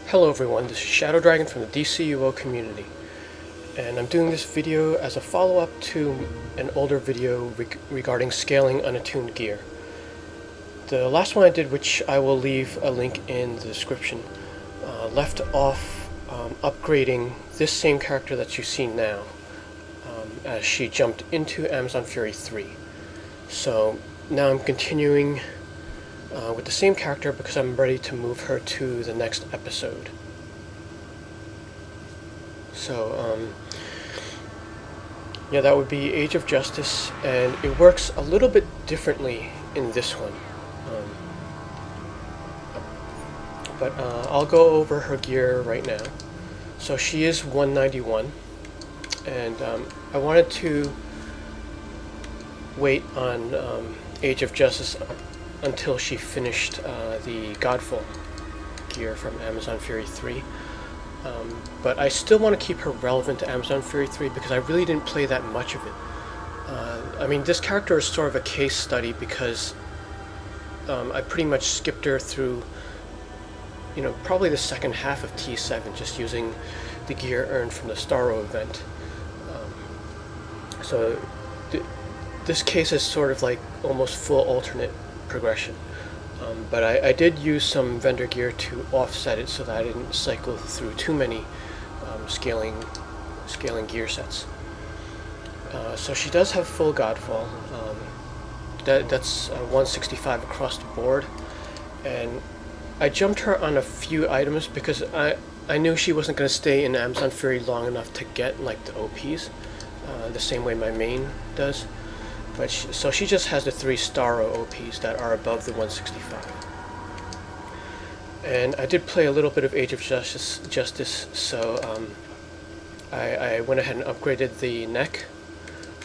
Hello everyone, this is Shadow Dragon from the DCUO community, and I'm doing this video as a follow-up to an older video regarding scaling unattuned gear. The last one I did, which I will leave a link in the description, left off upgrading this same character that you see now, as she jumped into Amazon Fury 3. So now I'm continuing with the same character because I'm ready to move her to the next episode. So, yeah, that would be Age of Justice, and it works a little bit differently in this one. But I'll go over her gear right now. So she is 191, and I wanted to wait on Age of Justice until she finished the Godfall gear from Amazon Fury 3. But I still want to keep her relevant to Amazon Fury 3 because I really didn't play that much of it. I mean, this character is sort of a case study because I pretty much skipped her through, probably the second half of T7, just using the gear earned from the Starro event. So this case is sort of like almost full alternate progression. But I did use some vendor gear to offset it so that I didn't cycle through too many scaling gear sets. So she does have full Godfall. That's 165 across the board, and I jumped her on a few items because I knew she wasn't going to stay in Amazon Fury long enough to get like the OPs the same way my main does. But so she just has the 3 Starro OPs that are above the 165. And I did play a little bit of Age of Justice, so I went ahead and upgraded the neck.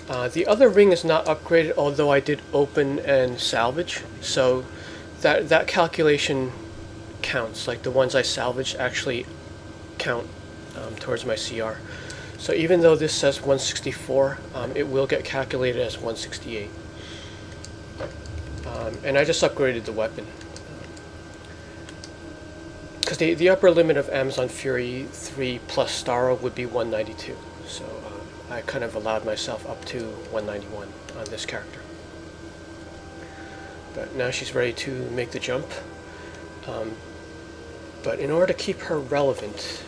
The other ring is not upgraded, although I did open and salvage, so that calculation counts. Like the ones I salvaged actually count towards my CR. So even though this says 164, it will get calculated as 168. And I just upgraded the weapon. Because the upper limit of Amazon Fury 3 plus Starro would be 192. So I kind of allowed myself up to 191 on this character. But now she's ready to make the jump. But in order to keep her relevant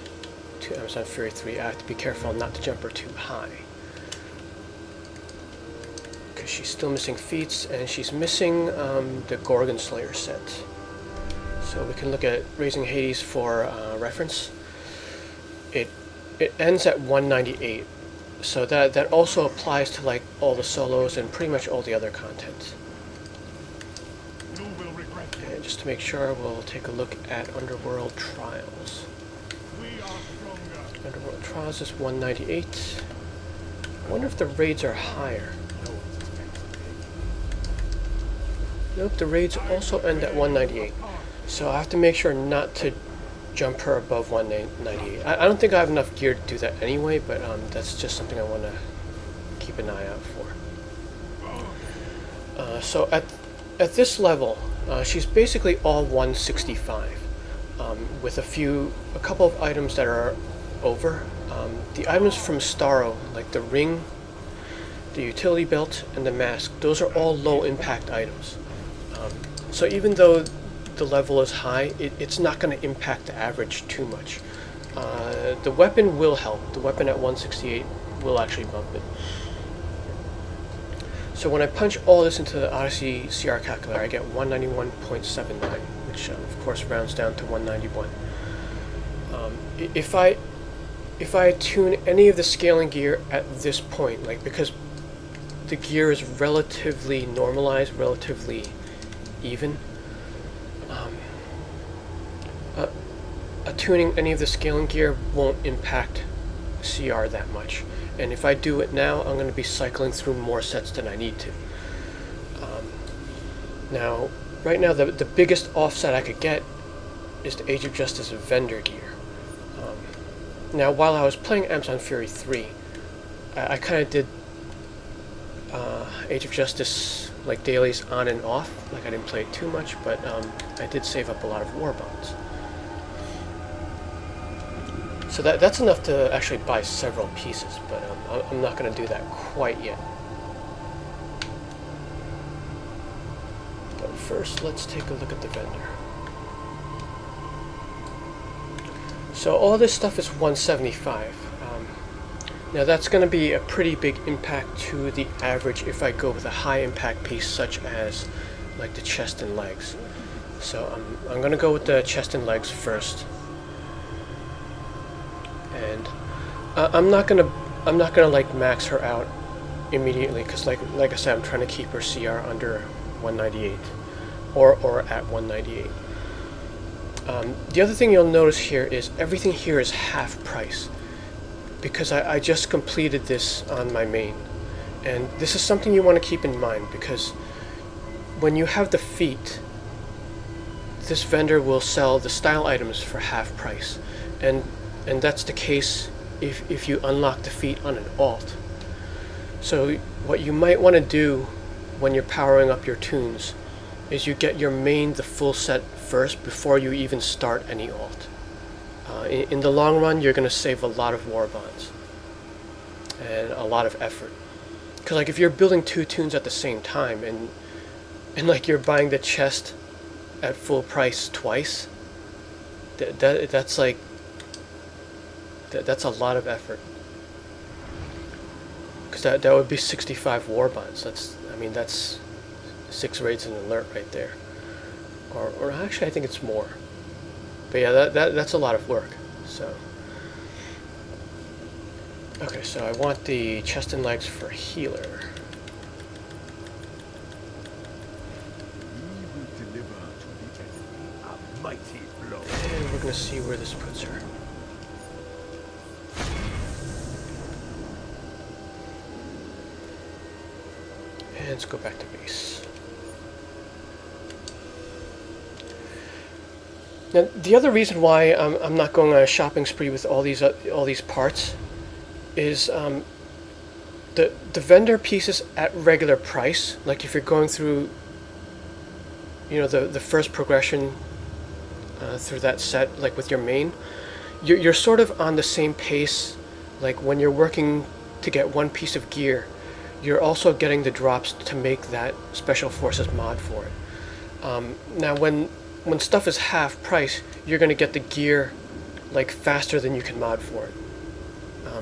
to Amazon Fury 3, I have to be careful not to jump her too high. Because she's still missing feats, and she's missing the Gorgon Slayer set. So we can look at Raising Hades for reference. It ends at 198, so that also applies to like all the solos and pretty much all the other content. And just to make sure, we'll take a look at Underworld Trials. Underworld Trials is 198. I wonder if the raids are higher. Nope, the raids also end at 198. So I have to make sure not to jump her above 198. I don't think I have enough gear to do that anyway, but that's just something I want to keep an eye out for. So at this level, she's basically all 165, with a couple of items that are over. The items from Starro, like the ring, the utility belt, and the mask, those are all low impact items. So even though the level is high, it's not going to impact the average too much. The weapon will help. The weapon at 168 will actually bump it. So when I punch all this into the Odyssey CR calculator, I get 191.79, which of course rounds down to 191. If I tune any of the scaling gear at this point, like because the gear is relatively normalized, relatively even, attuning any of the scaling gear won't impact CR that much. And if I do it now, I'm going to be cycling through more sets than I need to. Now, right now, the biggest offset I could get is the Age of Justice vendor gear. Now, while I was playing Amazon Fury 3, I kind of did Age of Justice like dailies on and off. Like I didn't play it too much, but I did save up a lot of war bonds. So that's enough to actually buy several pieces, but I'm not going to do that quite yet. But first, let's take a look at the vendor. So all this stuff is 175. Now that's going to be a pretty big impact to the average if I go with a high impact piece such as like the chest and legs. So I'm going to go with the chest and legs first. And I'm not gonna like max her out immediately, because like I said, I'm trying to keep her CR under 198 or at 198. The other thing you'll notice here is everything here is half price, because I just completed this on my main, and this is something you want to keep in mind, because when you have the feet, this vendor will sell the style items for half price, and that's the case if you unlock the feat on an alt. So what you might want to do when you're powering up your tunes is you get your main the full set first before you even start any alt. In the long run, you're going to save a lot of war bonds and a lot of effort. Because like if you're building two tunes at the same time and like you're buying the chest at full price twice, that's like that's a lot of effort, because that would be 65 war bonds. That's 6 raids and alert right there, or actually I think it's more. But yeah, that's a lot of work. So okay, so I want the chest and legs for healer. And we're gonna see where this puts her. And let's go back to base. Now, the other reason why I'm not going on a shopping spree with all these parts is the vendor pieces at regular price. Like if you're going through, the first progression through that set, like with your main, you're sort of on the same pace. Like when you're working to get one piece of gear, you're also getting the drops to make that Special Forces mod for it. Now when stuff is half price, you're going to get the gear like faster than you can mod for it.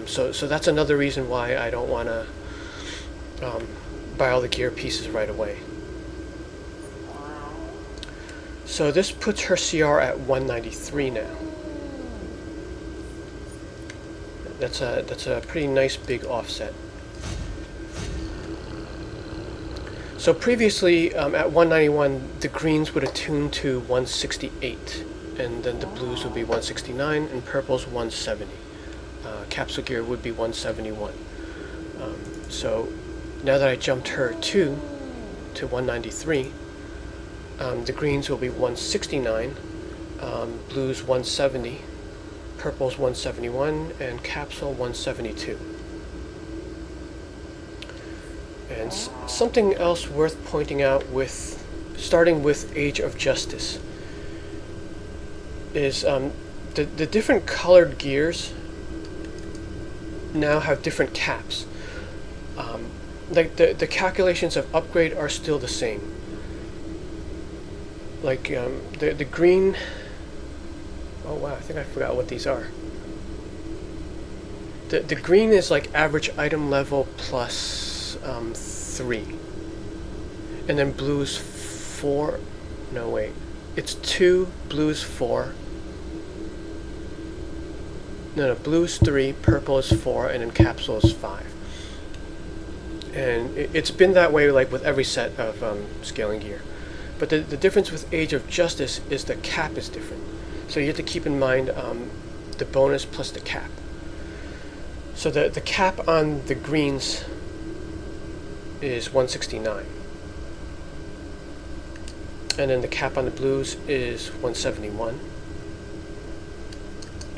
So that's another reason why I don't want to buy all the gear pieces right away. So this puts her CR at 193 now. That's a pretty nice big offset. So previously, at 191, the greens would attune to 168, and then the blues would be 169, and purples 170. Capsule gear would be 171. So now that I jumped her 2 to 193, the greens will be 169, blues 170, purples 171, and capsule 172. And something else worth pointing out starting with Age of Justice is the different colored gears now have different caps. Like the calculations of upgrade are still the same. Like the green. Oh wow, I think I forgot what these are. The green is like average item level plus 3, and then blues 4. No wait, it's 2, blues 4. No, blues 3, purple is 4, and then capsule is 5. And it's been that way like with every set of scaling gear. But the difference with Age of Justice is the cap is different. So you have to keep in mind the bonus plus the cap. So the cap on the greens is 169. And then the cap on the blues is 171.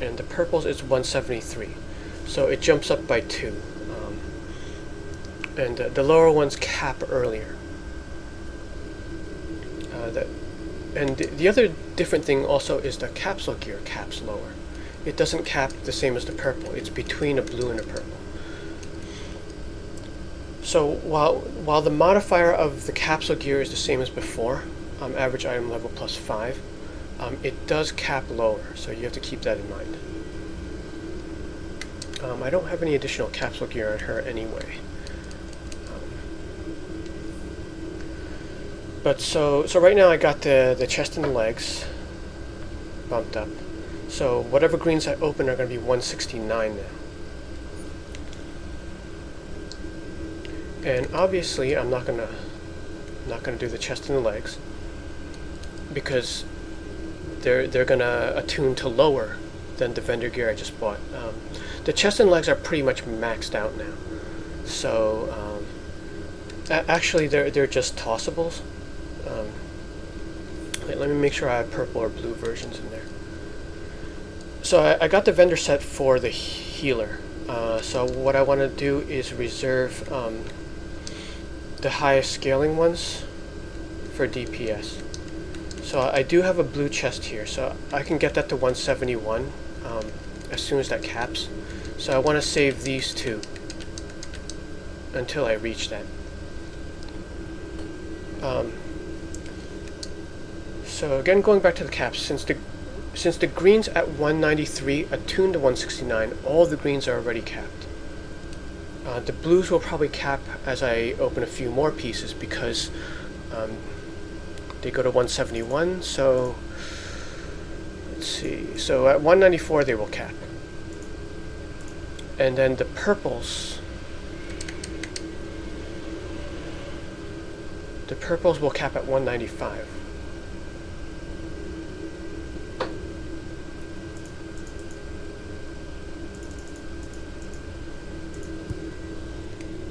And the purples is 173. So it jumps up by 2. And the lower ones cap earlier. And the other different thing also is the capsule gear caps lower. it doesn't cap the same as the purple. It's between a blue and a purple. So while the modifier of the capsule gear is the same as before, average item level plus 5, it does cap lower, so you have to keep that in mind. I don't have any additional capsule gear on her anyway. But so right now I got the chest and the legs bumped up. So whatever greens I open are going to be 169 now. And obviously I'm not gonna do the chest and the legs because they're gonna attune to lower than the vendor gear I just bought. The chest and legs are pretty much maxed out now. So actually they're just tossables. Let me make sure I have purple or blue versions in there. So I got the vendor set for the healer. So what I want to do is reserve the highest scaling ones for DPS. So I do have a blue chest here, so I can get that to 171 as soon as that caps. So I want to save these two until I reach that. So again, going back to the caps, since the greens at 193 attuned to 169, all the greens are already capped. The blues will probably cap as I open a few more pieces because they go to 171. So let's see. So at 194 they will cap, and then the purples. The purples will cap at 195.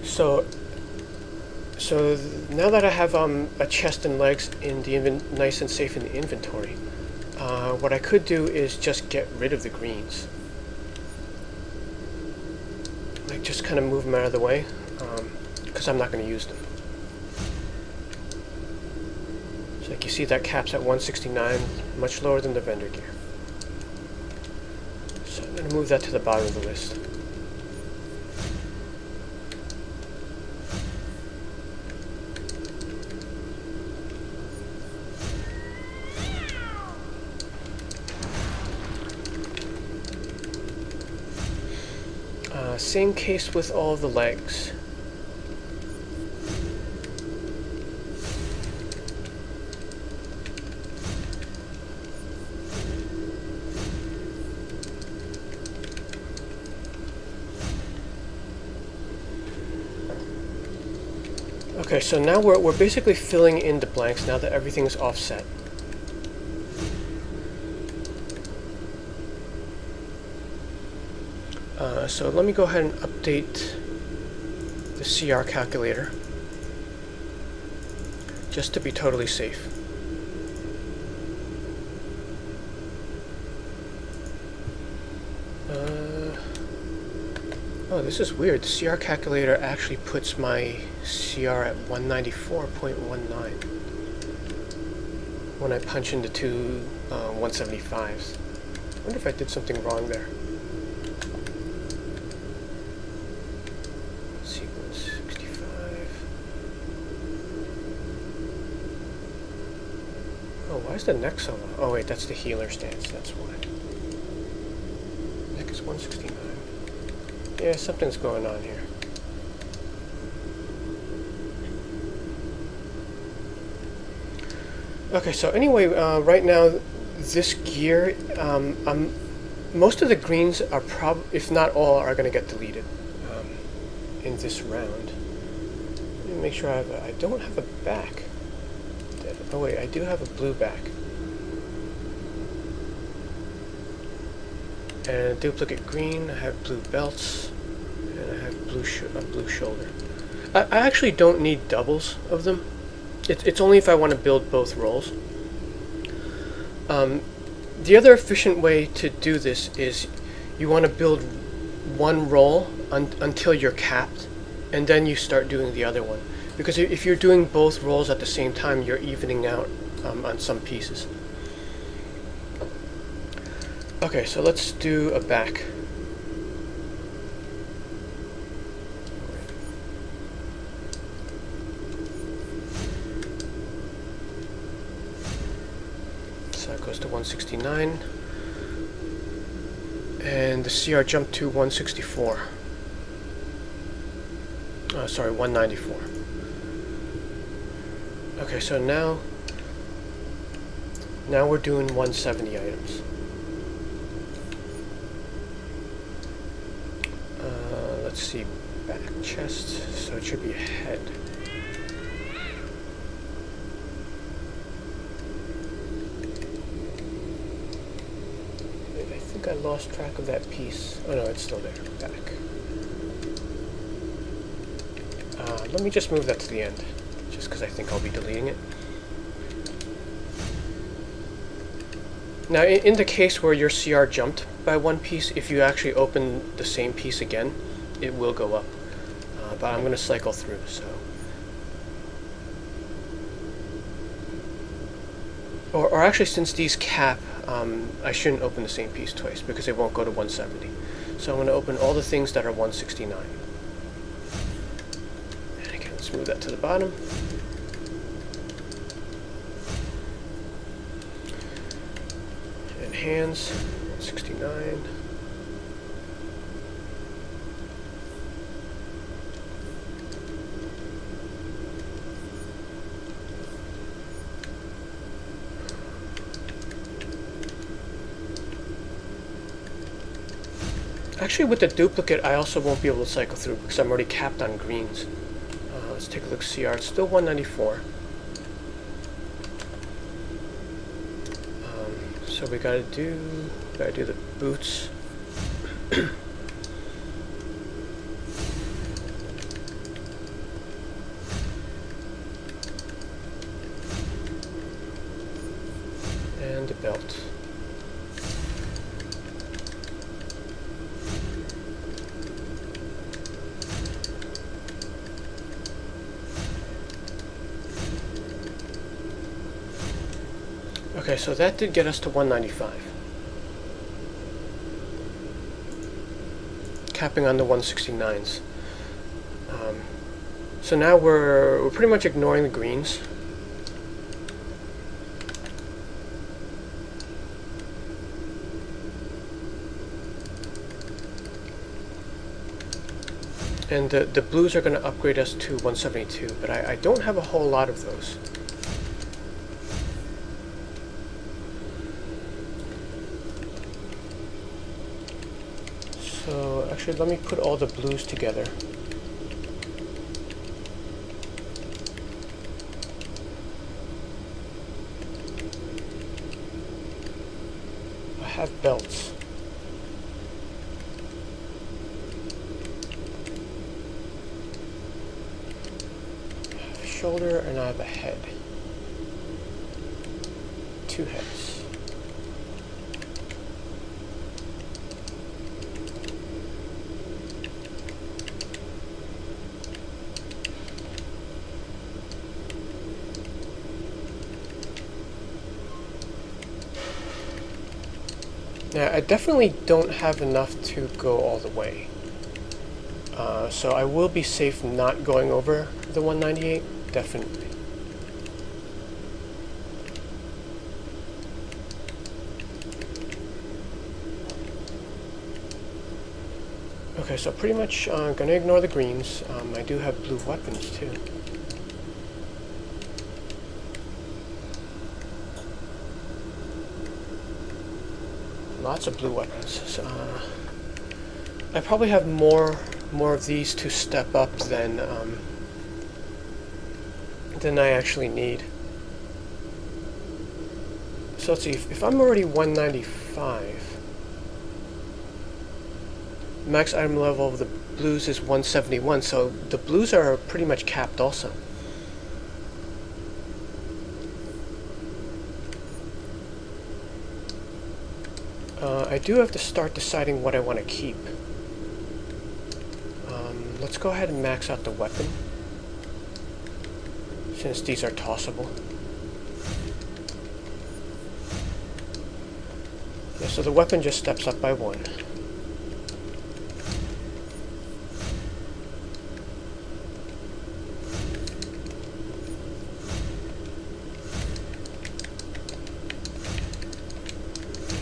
So now that I have a chest and legs in the nice and safe in the inventory, what I could do is just get rid of the greens. Like just kind of move them out of the way, because I'm not going to use them. So like you see that caps at 169, much lower than the vendor gear. So I'm going to move that to the bottom of the list. Same case with all the legs. Okay, so now we're basically filling in the blanks now that everything's offset. So let me go ahead and update the CR calculator just to be totally safe. Oh, this is weird. The CR calculator actually puts my CR at 194.19 when I punch into two 175s. I wonder if I did something wrong there. Why is the neck so low? Oh wait, that's the healer stance, that's why. Neck is 169. Yeah, something's going on here. Okay, so anyway, right now, this gear, most of the greens are if not all, are going to get deleted in this round. Let me make sure I don't have a back. Oh wait, I do have a blue back. And duplicate green, I have blue belts, and I have blue shoulder. I actually don't need doubles of them. It's only if I want to build both roles. The other efficient way to do this is you want to build one role until you're capped, and then you start doing the other one. Because if you're doing both roles at the same time, you're evening out on some pieces. Okay, so let's do a back. So that goes to 169. And the CR jumped to 164. Sorry, 194. Okay, so now we're doing 170 items. Let's see, back chest, so it should be a head. I think I lost track of that piece. Oh no, it's still there, back. Let me just move that to the end, just because I think I'll be deleting it. Now, in the case where your CR jumped by one piece, if you actually open the same piece again, it will go up. But I'm going to cycle through, so. Or actually, since these cap, I shouldn't open the same piece twice, because it won't go to 170. So I'm going to open all the things that are 169. Move that to the bottom. And hands, 169. Actually, with the duplicate, I also won't be able to cycle through because I'm already capped on greens. Let's take a look. CR, it's still 194. So we gotta do the boots. And the belt. Okay, so that did get us to 195. Capping on the 169s. So now we're pretty much ignoring the greens. And the blues are going to upgrade us to 172, but I don't have a whole lot of those. So actually, let me put all the blues together. I have belts. I have a shoulder and I have a head. 2 heads. Now, I definitely don't have enough to go all the way. So I will be safe not going over the 198, definitely. Okay, so pretty much gonna ignore the greens. I do have blue weapons too. Lots of blue weapons. So, I probably have more of these to step up than I actually need. So let's see. If I'm already 195, max item level of the blues is 171. So the blues are pretty much capped also. I do have to start deciding what I want to keep. Let's go ahead and max out the weapon, since these are tossable. Yes, So the weapon just steps up by 1.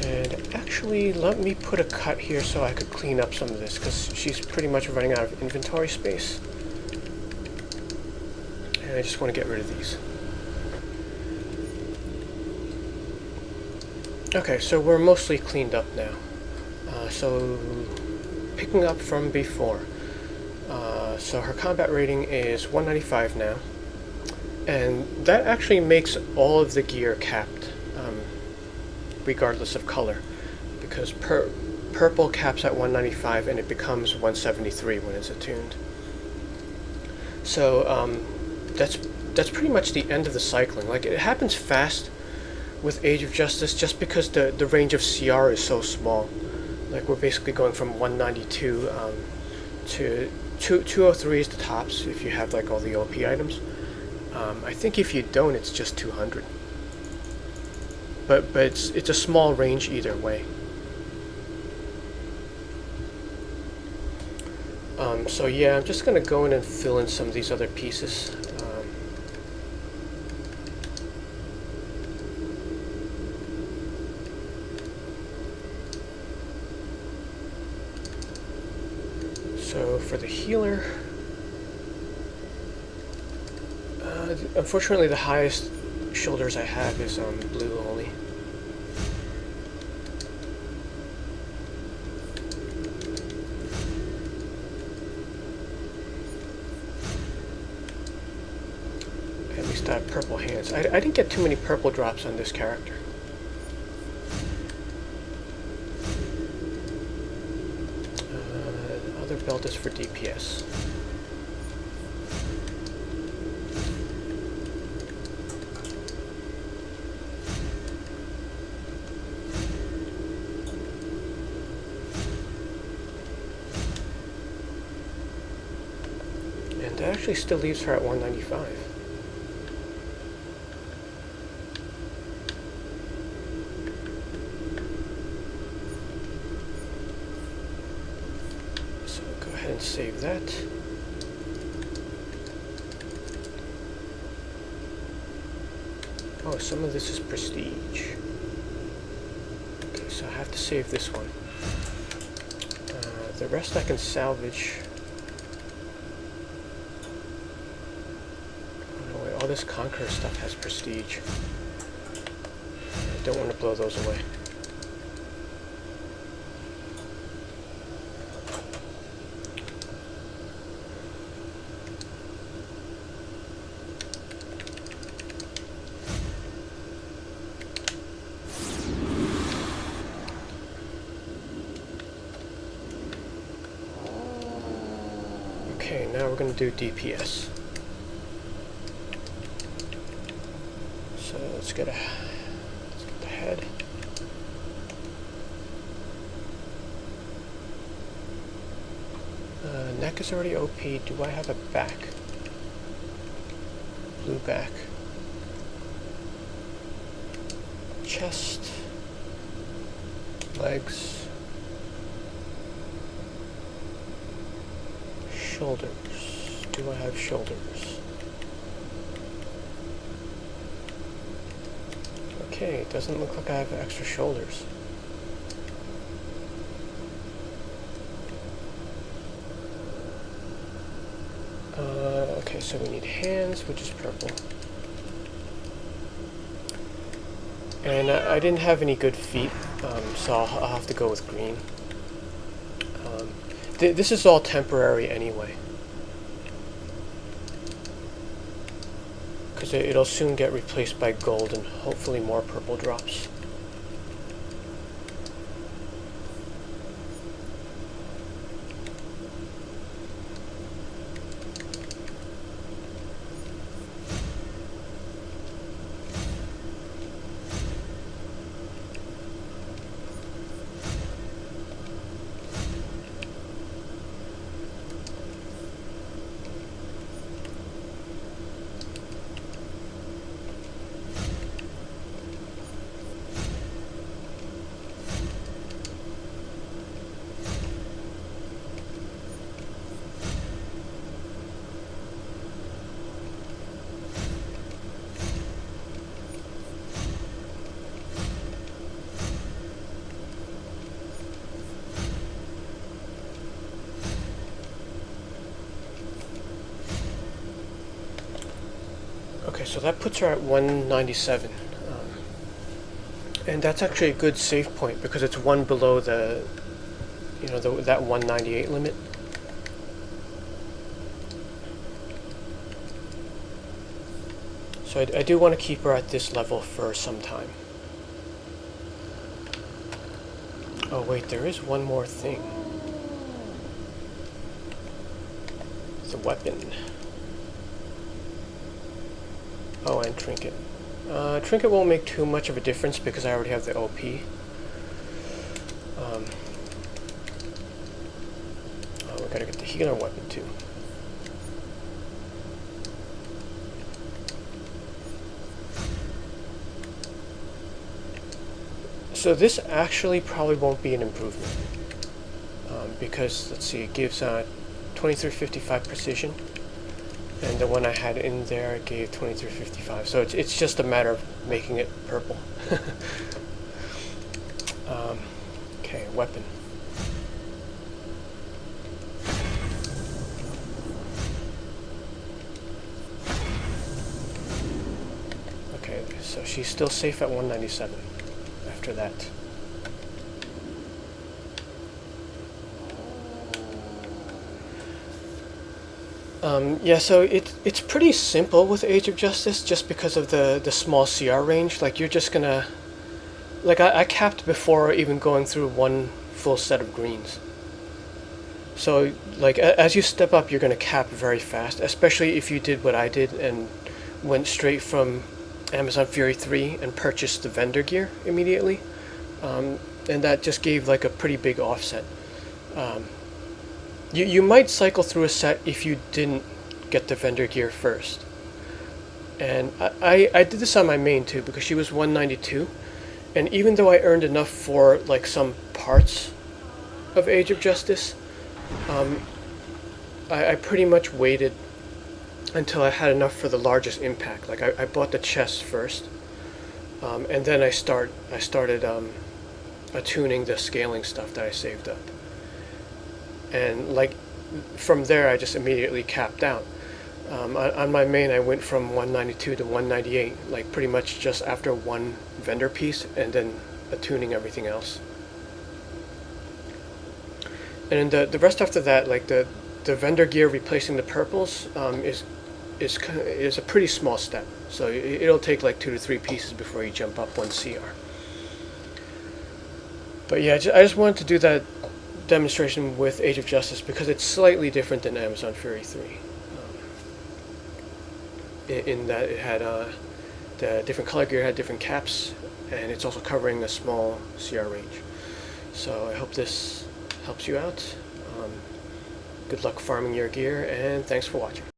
And actually, let me put a cut here so I could clean up some of this, because she's pretty much running out of inventory space. And I just want to get rid of these. Okay, so we're mostly cleaned up now. So picking up from before. So her combat rating is 195 now. And that actually makes all of the gear capped, regardless of color. Because purple caps at 195 and it becomes 173 when it's attuned. So that's pretty much the end of the cycling. Like, it happens fast with Age of Justice just because the range of CR is so small. Like, we're basically going from 192 to 203 is the tops if you have like all the OP items. I think if you don't, it's just 200. But it's a small range either way. So yeah, I'm just gonna go in and fill in some of these other pieces. So for the healer, unfortunately the highest shoulders I have is blue only. At least I have purple hands. I didn't get too many purple drops on this character. Belt is for DPS. And that actually still leaves her at 195. Save that. Oh, some of this is prestige. Okay, so I have to save this one. The rest I can salvage. Oh no, wait, all this Conqueror stuff has prestige. I don't want to blow those away. Okay, now we're going to do DPS. So let's get the head. Neck is already OP. Do I have a back? Blue back. Chest. Legs. Shoulders. Do I have shoulders? Okay, it doesn't look like I have extra shoulders. Okay, so we need hands, which is purple. And I didn't have any good feet, so I'll have to go with green. This is all temporary anyway, because it'll soon get replaced by gold and hopefully more purple drops. So that puts her at 197. And that's actually a good save point because it's one below the, that 198 limit. So I do want to keep her at this level for some time. Oh wait, there is one more thing. The weapon. Oh, and trinket. Trinket won't make too much of a difference because I already have the OP. Oh, we gotta get the healer weapon too. So this actually probably won't be an improvement because, let's see, it gives 2355 precision, and the one I had in there gave 2355. So it's just a matter of making it purple. Okay, weapon. Okay, so she's still safe at 197. After that. Yeah, so it's pretty simple with Age of Justice just because of the small CR range. Like, you're just gonna... Like, I capped before even going through one full set of greens. So, like, as you step up, you're gonna cap very fast, especially if you did what I did and went straight from Amazon Fury 3 and purchased the vendor gear immediately. And that just gave like a pretty big offset. You might cycle through a set if you didn't get the vendor gear first. And I did this on my main too because she was 192. And even though I earned enough for like some parts of Age of Justice, I pretty much waited until I had enough for the largest impact. Like I bought the chest first, and then I started attuning the scaling stuff that I saved up. And like from there, I just immediately capped out. On my main, I went from 192 to 198, like pretty much just after one vendor piece, and then attuning everything else. And the rest after that, like the vendor gear replacing the purples, is a pretty small step. So it'll take like 2 to 3 pieces before you jump up one CR. But yeah, I just wanted to do that demonstration with Age of Justice because it's slightly different than Amazon Fury 3. In that it had the different color gear had different caps, and it's also covering a small CR range. So I hope this helps you out. Good luck farming your gear, and thanks for watching.